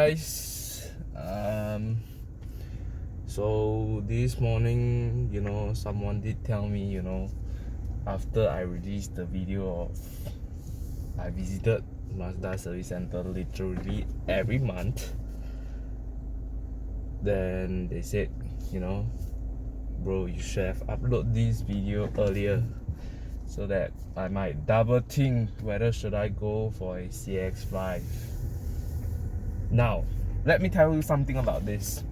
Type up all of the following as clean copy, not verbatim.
guys. So this morning, someone did tell me, after I released the video of I visited Mazda service center literally every month, then they said, bro, you should have uploaded this video earlier so that I might double think whether should I go for a CX-5. Now, let me tell you something about this.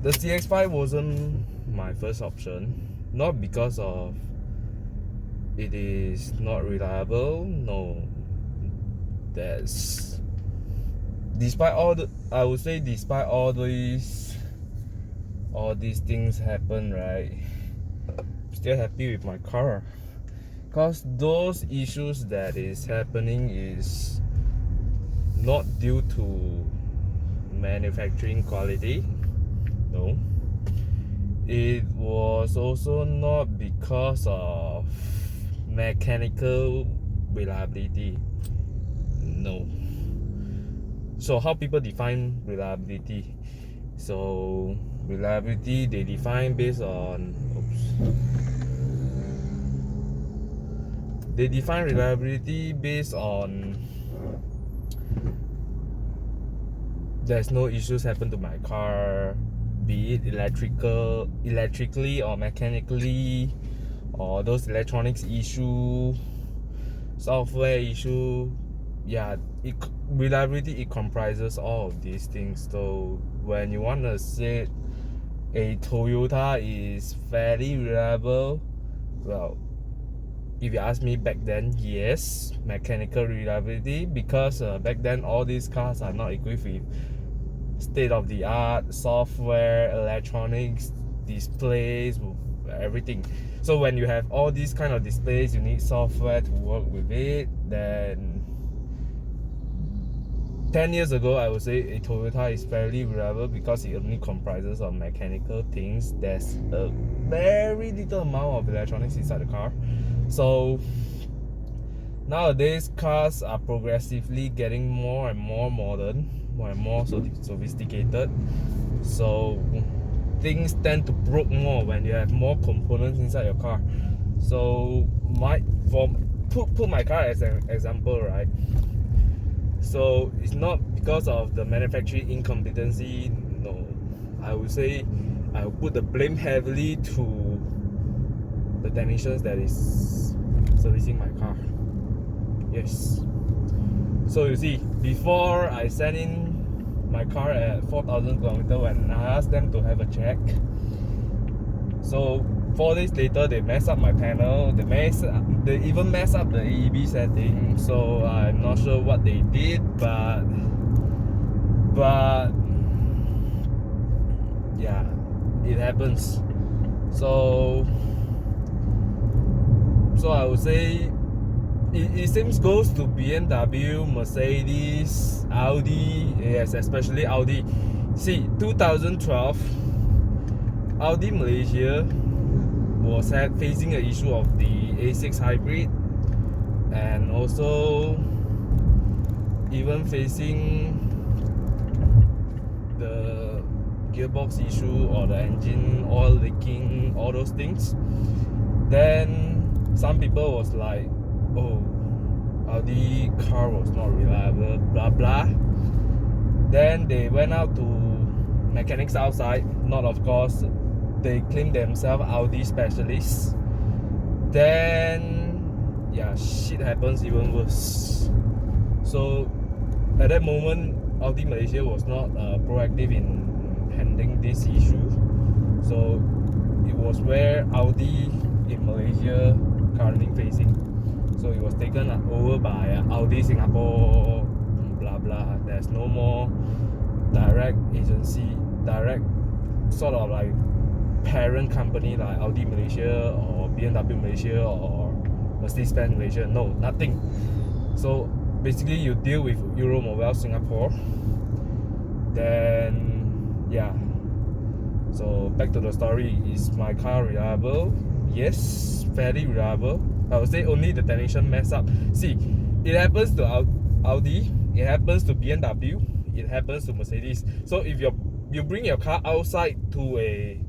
The CX-5 wasn't my first option, not because of it is not reliable. No, despite all these things happen, right? I'm still happy with my car, because those issues that is happening is not due to manufacturing quality. No, it was also not because of mechanical reliability. No. So how people define reliability? So reliability, they define based on there's no issues happen to my car, be it electrically or mechanically, or those electronics issue, software issue. Yeah, reliability, it comprises all of these things. So when you want to say a Toyota is fairly reliable, well, if you ask me back then, yes, mechanical reliability, because back then all these cars are not equipped with state-of-the-art software, electronics, displays, everything. So when you have all these kind of displays, you need software to work with it. Then 10 years ago, I would say a Toyota is fairly reliable because it only comprises of mechanical things. There's a very little amount of electronics inside the car. So nowadays, cars are progressively getting more and more modern, more and more sophisticated. So things tend to break more when you have more components inside your car. So put my car as an example, right? So it's not because of the manufacturing incompetency. No, I would say I would put the blame heavily to the technicians that is servicing my car. Yes. So you see, before I sent in my car at 4,000 km, when I asked them to have a check, so 4 days later they messed up my panel. They even messed up the AEB setting. So I'm not sure what they did, but yeah, it happens. So I would say it seems goes to BMW, Mercedes, Audi. Yes, especially Audi. See, 2012, Audi Malaysia was facing an issue of the A6 hybrid, and also even facing the gearbox issue or the engine oil leaking, all those things. Then some people was like, oh, Audi car was not reliable, blah blah. Then they went out to mechanics outside, not of course, they claim themselves Audi specialists. Then yeah, shit happens even worse. So at that moment, Audi Malaysia was not proactive in handling this issue. So it was where Audi in Malaysia currently facing. So it was taken over by Audi Singapore, blah blah. There's no more direct agency, direct sort of like parent company like Audi Malaysia or BMW Malaysia or Mercedes-Benz Malaysia. No, nothing. So basically you deal with Euromobile Singapore. Then yeah, so back to the story. Is my car reliable? Yes, fairly reliable. I would say only the technician mess up. See, it happens to Audi, It happens to BMW, it happens to Mercedes. So if you bring your car outside to a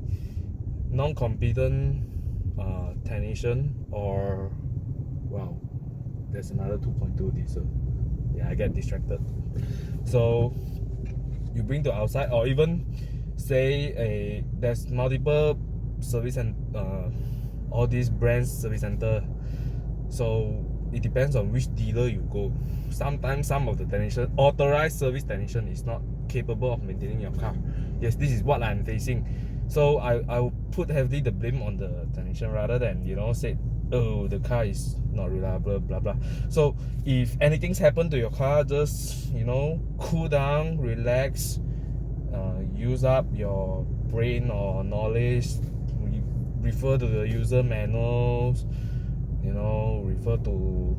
non-competent technician, or wow, there's another 2.2 diesel. Yeah, I get distracted. So you bring to outside, or even say there's multiple service and all these brands service center. So it depends on which dealer you go. Sometimes some of the technician, authorized service technician, is not capable of maintaining your car. Yes, this is what I'm facing. So I will put heavily the blame on the technician rather than, you know, say, oh, the car is not reliable, blah blah. So if anything's happened to your car, just, you know, cool down, relax, use up your brain or knowledge, refer to the user manuals, you know, refer to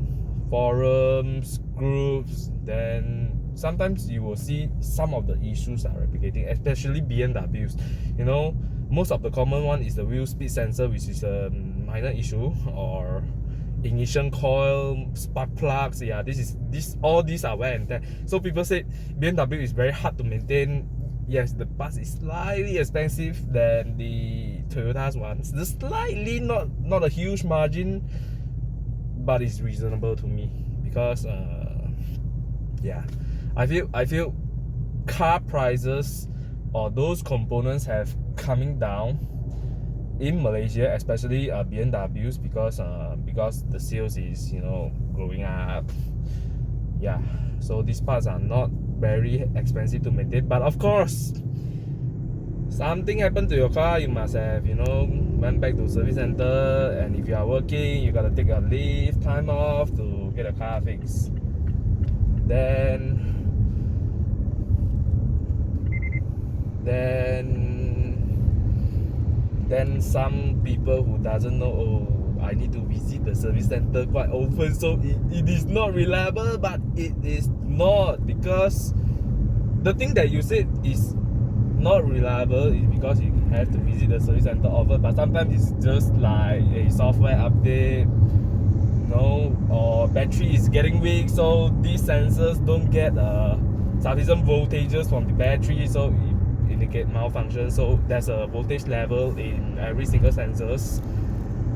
forums, groups. Then sometimes you will see some of the issues are replicating, especially BMWs. You know, most of the common one is the wheel speed sensor, which is a minor issue, or ignition coil, spark plugs. Yeah, all these are wear and tear. So people say BMW is very hard to maintain. Yes, the parts is slightly expensive than the Toyota's ones. There's slightly, not a huge margin, but it's reasonable to me, because yeah, I feel car prices or those components have coming down in Malaysia, especially BMWs, because the sales is, you know, growing up. Yeah, so these parts are not very expensive to maintain, but of course, something happened to your car, you must have, you know, went back to service center, and if you are working, you gotta take a leave, time off to get a car fixed. Then some people who doesn't know, oh, I need to visit the service center quite often, so it is not reliable. But it is not, because the thing that you said is not reliable is because you have to visit the service center often. But sometimes it's just like a software update, you know, or battery is getting weak, so these sensors don't get sufficient voltages from the battery, so it indicate malfunction. So there's a voltage level in every single sensors.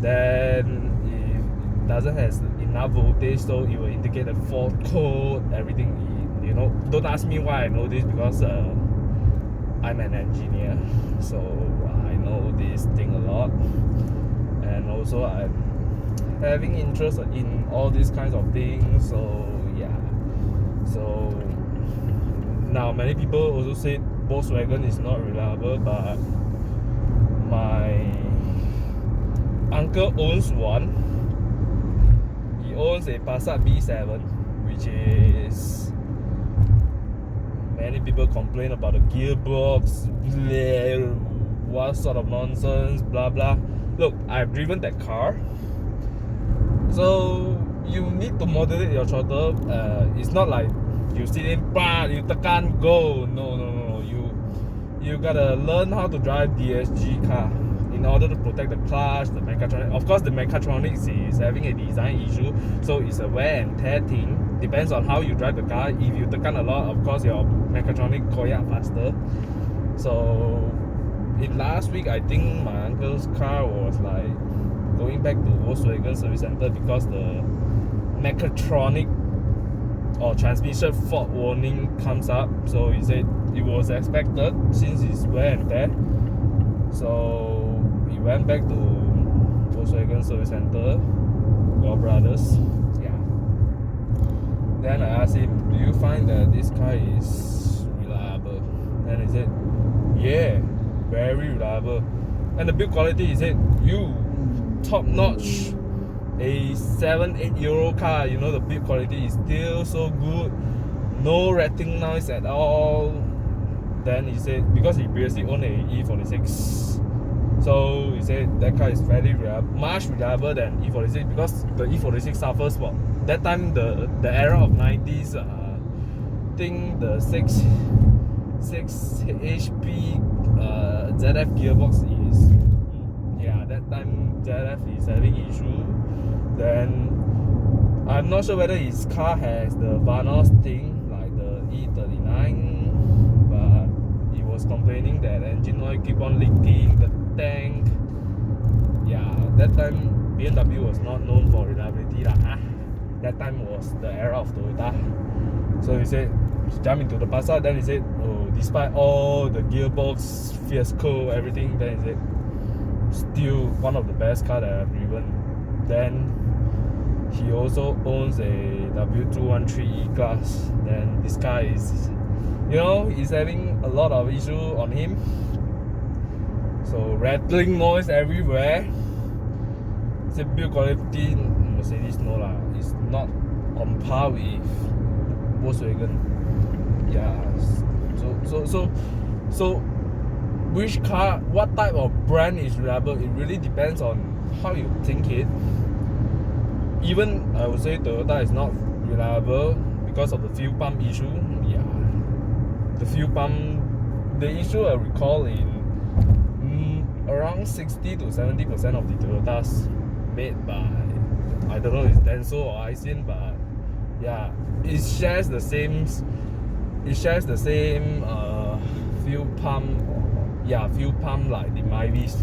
Then if it doesn't have enough voltage, so it will indicate a fault code, everything. You know, don't ask me why I know this, because I'm an engineer, so I know this thing a lot, and also I'm having interest in all these kinds of things. So yeah, so now many people also say Volkswagen is not reliable, but my uncle owns one. He owns a Passat B7, which is, many people complain about the gearbox, what sort of nonsense, blah blah. Look, I've driven that car, so you need to modulate your throttle. It's not like you sit in, you tekan, go. No. You gotta learn how to drive DSG car in order to protect the clutch, the mechatronics. Of course, the mechatronics is having a design issue, so it's a wear and tear thing. Depends on how you drive the car. If you tekan a lot, of course your mechatronic koyak faster. So in last week, I think my uncle's car was like going back to Volkswagen service center because the mechatronic or transmission fault warning comes up. So he said it was expected since it's wear and tear. So he went back to Volkswagen service center, Go Brothers. Yeah. Then I asked him, do you find that this car is reliable? And he said, yeah, very reliable. And the build quality, he said, top notch. A 7-8 euro car, you know, the build quality is still so good, no rattling noise at all. Then he said, because he previously owned a E46, so he said that car is very reliable, much reliable than E46, because the E46 suffers from that time, the era of 90s. I think the 6 HP ZF gearbox is, yeah, that time ZF is having issue. Then I'm not sure whether his car has the Vanos thing, like E39, but he was complaining that engine oil keep on leaking, the tank. Yeah, that time BMW was not known for reliability lah. That time was the era of Toyota. So he said, jump into the Passat. Then he said, oh, despite all the gearbox, fiasco, everything, then he said, still one of the best car that I've driven. Then he also owns a W213 E-Class. Then this car is, you know, he's having a lot of issue on him. So rattling noise everywhere. The build quality, Mercedes no lah. It's not on par with Volkswagen. Yeah. So which car, what type of brand is reliable? It really depends on how you think it. Even I would say Toyota is not reliable because of the fuel pump issue. Yeah, the fuel pump, the issue I recall in around 60 to 70% of the Toyotas made by, I don't know if it's Denso or Aisin, but yeah, it shares the same fuel pump. Yeah, fuel pump like the Myvis.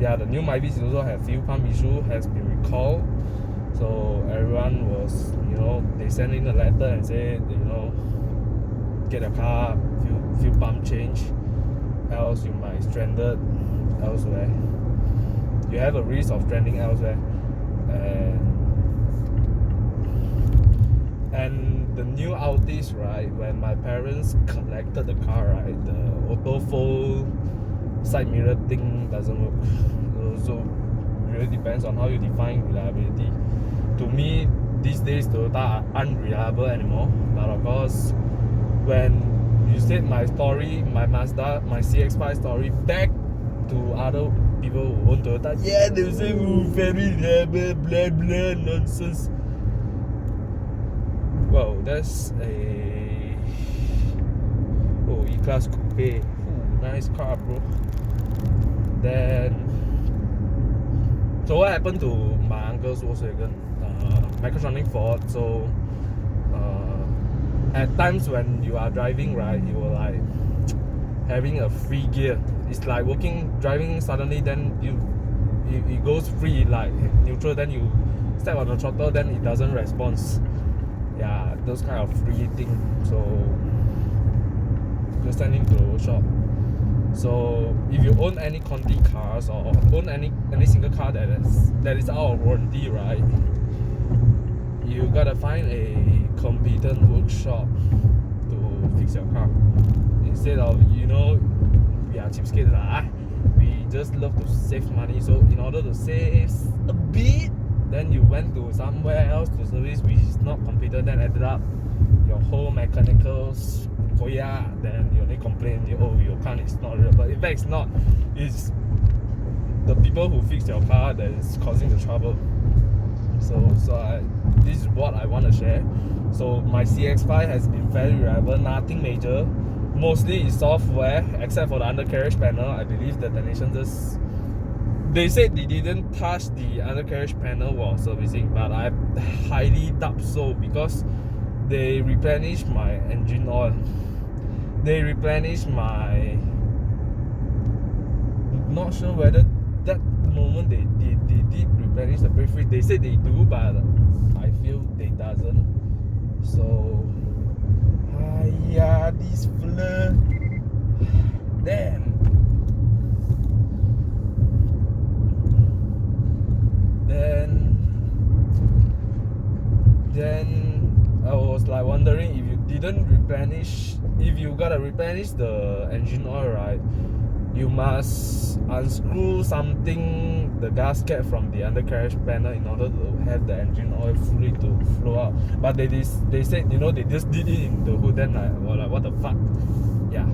Yeah, the new Myvis also have fuel pump issue, has been recalled. So everyone was, you know, they sent in a letter and said, you know, get a car fuel pump change, else you might stranded elsewhere. You have a risk of stranding elsewhere. And the new Audis, right, when my parents collected the car, right, the auto fold side mirror thing doesn't work. So really depends on how you define reliability. To me, these days Toyota are unreliable anymore. But of course, when you said my story, my Mazda, my CX-5 story back to other people who own Toyota, yeah, they will say, oh, very reliable, blah blah nonsense. Wow, that's a E-Class Coupe. Ooh, nice car, bro. Then, so what happened to my uncle's Volkswagen? Microtronic fault. So at times when you are driving, right, you will like having a free gear. It's like driving suddenly, then it goes free, like neutral, then you step on the throttle, then it doesn't respond. Yeah, those kind of free thing. So you send him to the workshop. So if you own any Conti cars or own any single car that is out of warranty, right, you gotta find a competent workshop to fix your car. Instead of, you know, we are cheapskates lah. We just love to save money. So in order to save a bit, then you went to somewhere else to service which is not competent, then ended up your whole mechanicals koya, then you only complain, oh, your car is not real. But in fact it's not. It's the people who fix your car that is causing the trouble. So this is what I want to share. So my CX-5 has been very reliable, nothing major. Mostly it's software, except for the undercarriage panel. I believe the technician just, they said they didn't touch the undercarriage panel while servicing, but I highly doubt so, because they replenished my engine oil. They replenished my, not sure whether that moment they did replenish the brake fluid. They said they do, but I feel they doesn't. So yeah, this flirt. Damn. Then I was like wondering, if you didn't replenish, if you gotta replenish the engine oil, right, you must unscrew something, the gasket from the undercarriage panel, in order to have the engine oil fluid to flow out. But they said, you know, they just did it in the hood. Then I was like, what the fuck? Yeah.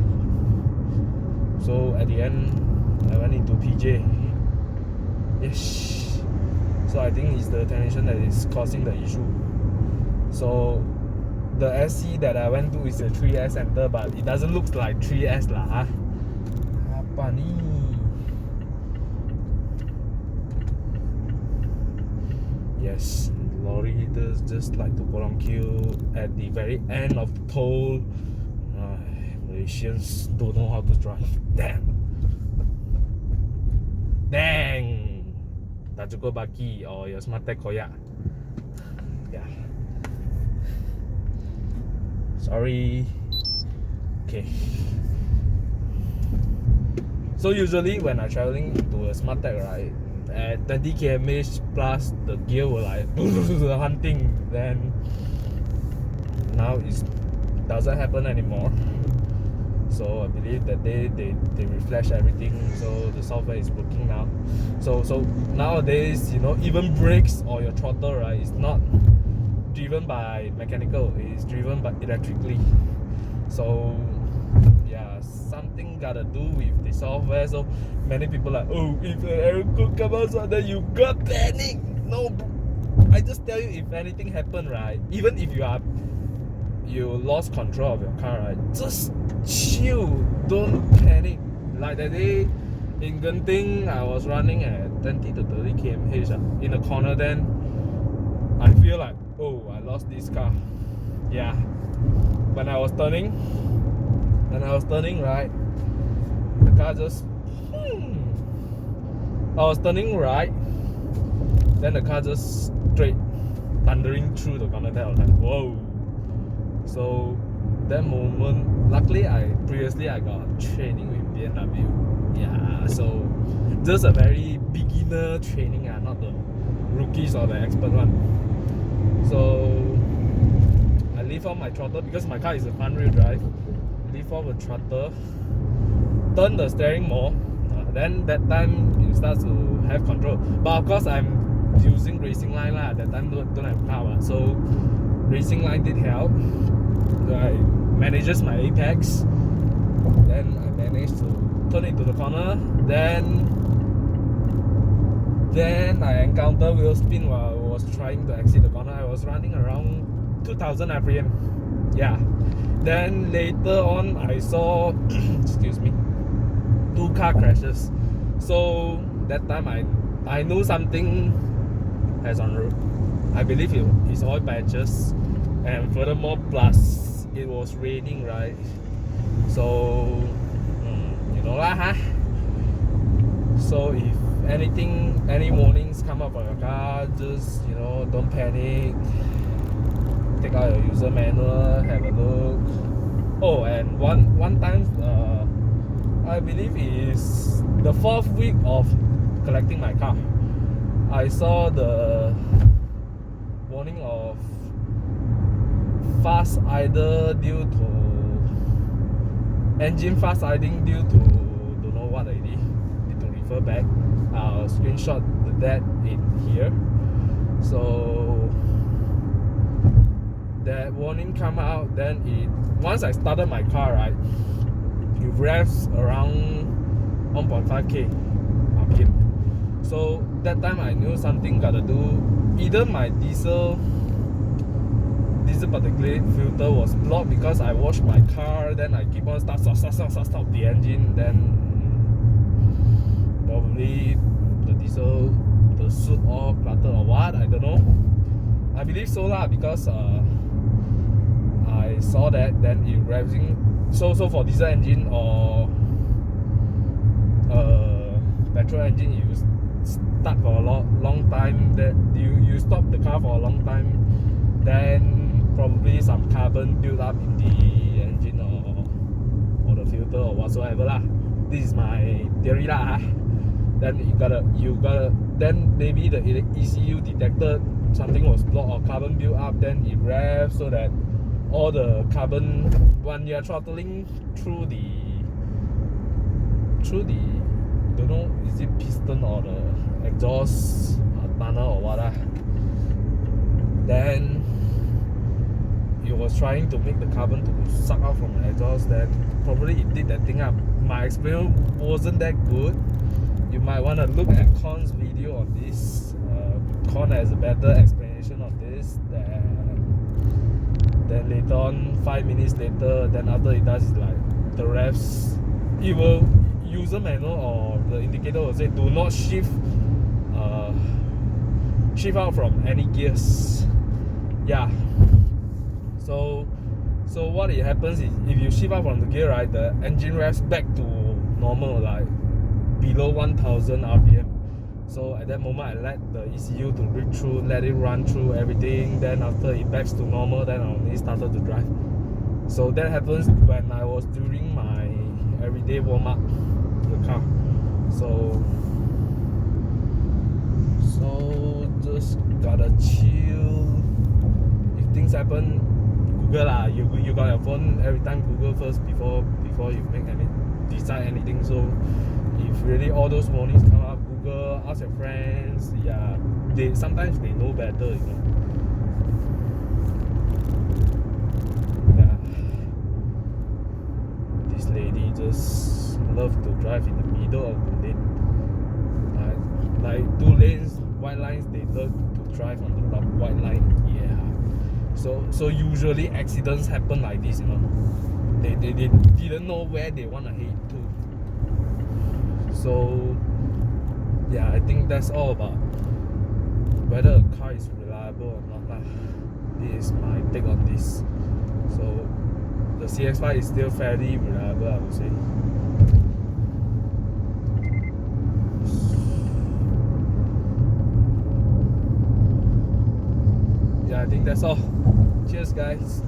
So at the end, I went into PJ. Yes. So I think it's the technician that is causing the issue. So the SC that I went to is a 3S center, but it doesn't look like 3S lah. Apa ni? Yes, lorry eaters just like to prolong queue at the very end of the toll Malaysians don't know how to drive. Dang. Tak cukup baki or your smart tech koyak. Yeah. Sorry. Okay. So usually when I'm traveling to a smart tech, right, at 20 km/h plus, the gear will like hunting. Then now it doesn't happen anymore. So I believe that they refresh everything, so the software is working now. So nowadays, you know, even brakes or your throttle, right, is not driven by mechanical, it's driven by electrically. So yeah, something gotta do with the software. So many people are like, oh, if an error code comes out, then you got panic. No, I just tell you, if anything happen, right, even if you lost control of your car, right, just chill, don't panic. Like that day in Genting, I was running at 20 to 30 km/h in a corner. Then I feel like, oh, I lost this car. Yeah, when I was turning, right, the car just I was turning right, then the car just straight thundering through the corner. Then I was like, whoa. So that moment, luckily previously I got training with BMW. Yeah, so just a very beginner training, not the rookies or the expert one. So I leave off my throttle because my car is a front wheel drive. Leave off the throttle, turn the steering more. Then that time you start to have control. But of course I'm using racing line lah. That time don't have car, so racing line did help. So I manages my apex. Then I managed to turn into the corner. Then I encountered wheel spin while I was trying to exit the corner. I was running around 2000 RPM. Yeah. Then later on I saw excuse me, 2 car crashes. So that time I knew something has on road. I believe it's oil patches, and furthermore, plus it was raining, right? So you know lah, huh? So if any warnings come up on your car, just, you know, don't panic. Take out your user manual, have a look. Oh, and one time, I believe it is the 4th week of collecting my car, I saw the warning of fast idle due to engine fast idling due to don't know what already. Need to refer back. I'll screenshot that in here. So that warning come out. Then once I started my car, right, it revs around 1.5k RPM. So that time I knew something gotta do. Either my diesel particulate filter was blocked because I washed my car, then I keep on start the engine, then probably the diesel, the soot all cluttered or what, I don't know. I believe so lah, because I saw that. Then it revving. So for diesel engine or petrol engine, you start for a long time, that you stop the car for a long time, then probably some carbon build up in the engine or the filter or whatsoever lah. This is my theory lah. Then you gotta then maybe the ECU detected something was blocked or carbon build up, then it revs so that all the carbon, when you're throttling through the don't know, is it piston or the exhaust tunnel or what then it was trying to make the carbon to suck out from the exhaust. Then probably it did that thing up. My experience wasn't that good. You might want to look at Con's video on this. Con has a better explanation of this. Then later on, 5 minutes later, then after it does, like the revs, it will user manual or the indicator will say do not shift out from any gears. Yeah. So So what it happens is if you shift out from the gear, right, the engine revs back to normal, like below 1000 RPM. So at that moment, I let the ECU to read through, let it run through everything. Then after it backs to normal, then I only started to drive. So that happens when I was doing my everyday warm up the car. So just gotta chill. If things happen, Google lah. You got your phone every time. Google first before you make decide anything. So if really all those warnings come up, Google, ask your friends. Yeah, sometimes they know better, you know. Yeah, this lady just love to drive in the middle of the lane. Like 2 lanes, white lines, they love to drive on the white line. Yeah. So usually accidents happen like this, you know. They didn't know where they want to head to. So yeah, I think that's all about whether a car is reliable or not lah. This is my take on this. So the CX-5 is still fairly reliable, I would say. Yeah, I think that's all. Cheers, guys.